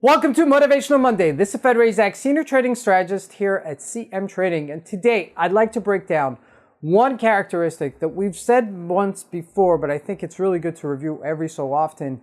Welcome to Motivational Monday. This is Federated Zach, Senior Trading Strategist here at CMTrading. And today I'd like to break down one characteristic that we've said once before, but I think it's really good to review every so often.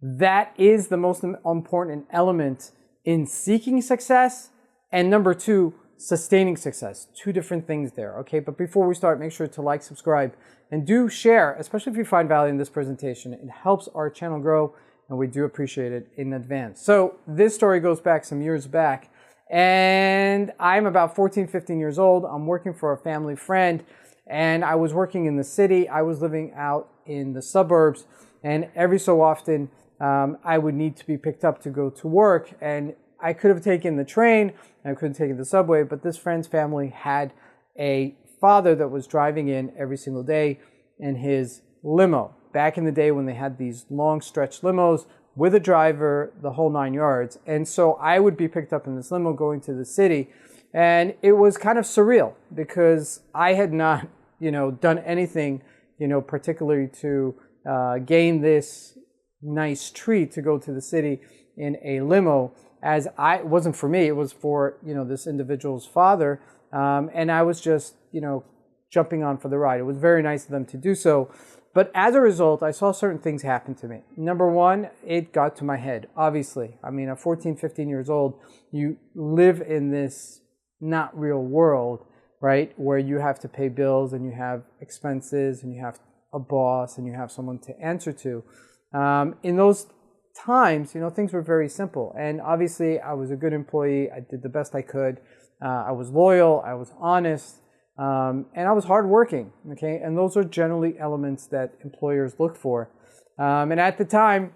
That is the most important element in seeking success, and number two, sustaining success. Two different things there, okay? But before we start, make sure to like, subscribe, and do share, especially if you find value in this presentation. It helps our channel grow, and we do appreciate it in advance. So this story goes back some years back, and I'm about 14, 15 years old. I'm working for a family friend, and I was working in the city. I was living out in the suburbs, and every so often I would need to be picked up to go to work, and I could have taken the train, and I could have taken the subway, but this friend's family had a father that was driving in every single day in his limo. Back in the day when they had these long stretch limos with a driver, the whole 9 yards. And so I would be picked up in this limo going to the city. And it was kind of surreal because I had not, done anything, particularly to gain this nice treat to go to the city in a limo. It wasn't for me, it was for, this individual's father. And I was just, jumping on for the ride. It was very nice of them to do so. But as a result, I saw certain things happen to me. Number one, it got to my head, obviously. I mean, at 14, 15 years old, you live in this not real world, right? Where you have to pay bills and you have expenses and you have a boss and you have someone to answer to. In those times, things were very simple. And obviously, I was a good employee. I did the best I could. I was loyal. I was honest. And I was hardworking, okay? And those are generally elements that employers look for. And at the time,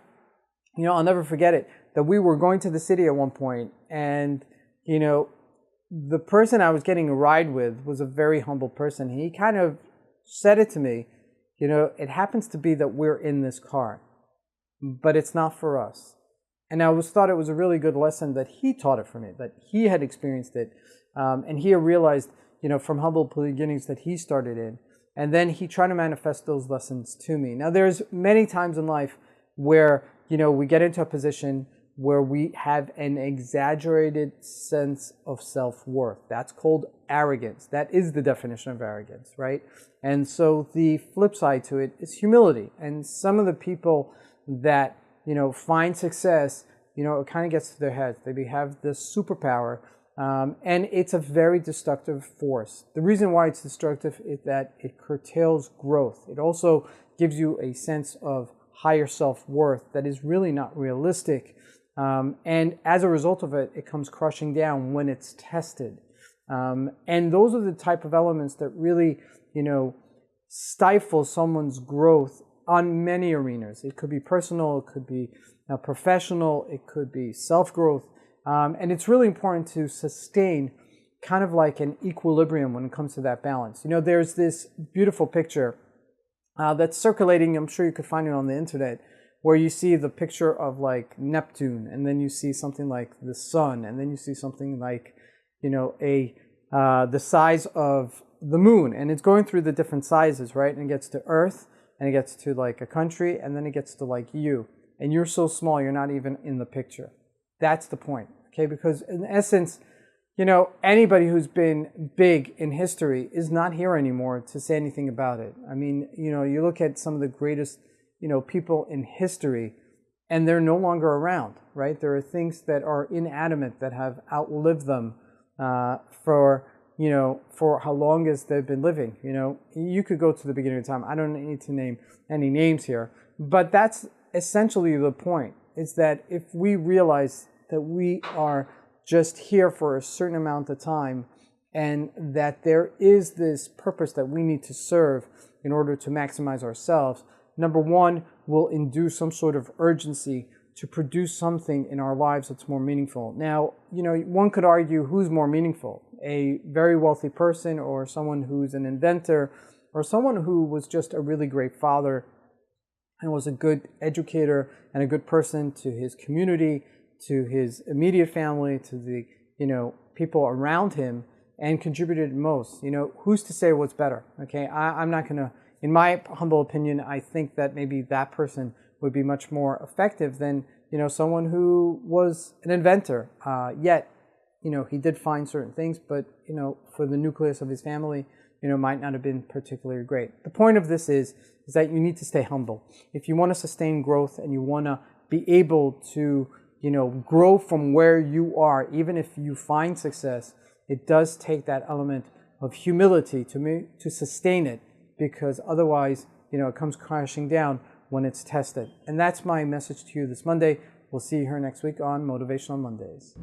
I'll never forget it, that we were going to the city at one point, and, the person I was getting a ride with was a very humble person. He kind of said it to me, it happens to be that we're in this car, but it's not for us. And I thought it was a really good lesson that he taught it for me, that he had experienced it, and he realized, from humble beginnings that he started in. And then he tried to manifest those lessons to me. Now, there's many times in life where, we get into a position where we have an exaggerated sense of self-worth. That's called arrogance. That is the definition of arrogance, right? And so the flip side to it is humility. And some of the people that, find success, it kind of gets to their heads. They have this superpower. And it's a very destructive force. The reason why it's destructive is that it curtails growth. It also gives you a sense of higher self-worth that is really not realistic. And as a result of it, it comes crushing down when it's tested. And those are the type of elements that really, stifle someone's growth on many arenas. It could be personal, it could be professional, it could be self-growth. And it's really important to sustain kind of like an equilibrium when it comes to that balance. There's this beautiful picture that's circulating, I'm sure you could find it on the internet, where you see the picture of like Neptune, and then you see something like the sun, and then you see something like, the size of the moon, and it's going through the different sizes, right? And it gets to Earth, and it gets to like a country, and then it gets to like you. And you're so small, you're not even in the picture. That's the point, okay? Because in essence, anybody who's been big in history is not here anymore to say anything about it. I mean, you look at some of the greatest, people in history, and they're no longer around, right? There are things that are inanimate that have outlived them for how long as they've been living. You could go to the beginning of time. I don't need to name any names here, but that's essentially the point. Is that if we realize that we are just here for a certain amount of time, and that there is this purpose that we need to serve in order to maximize ourselves, number one, we'll induce some sort of urgency to produce something in our lives that's more meaningful. Now, one could argue who's more meaningful, a very wealthy person or someone who's an inventor or someone who was just a really great father and was a good educator and a good person to his community, to his immediate family, to the people around him, and contributed most. Who's to say what's better? Okay, I'm not gonna. In my humble opinion, I think that maybe that person would be much more effective than, someone who was an inventor, yet, he did find certain things, but, for the nucleus of his family, might not have been particularly great. The point of this is that you need to stay humble. If you want to sustain growth and you want to be able to, grow from where you are, even if you find success, it does take that element of humility to sustain it, because otherwise, it comes crashing down when it's tested. And that's my message to you this Monday. We'll see you here next week on Motivational Mondays.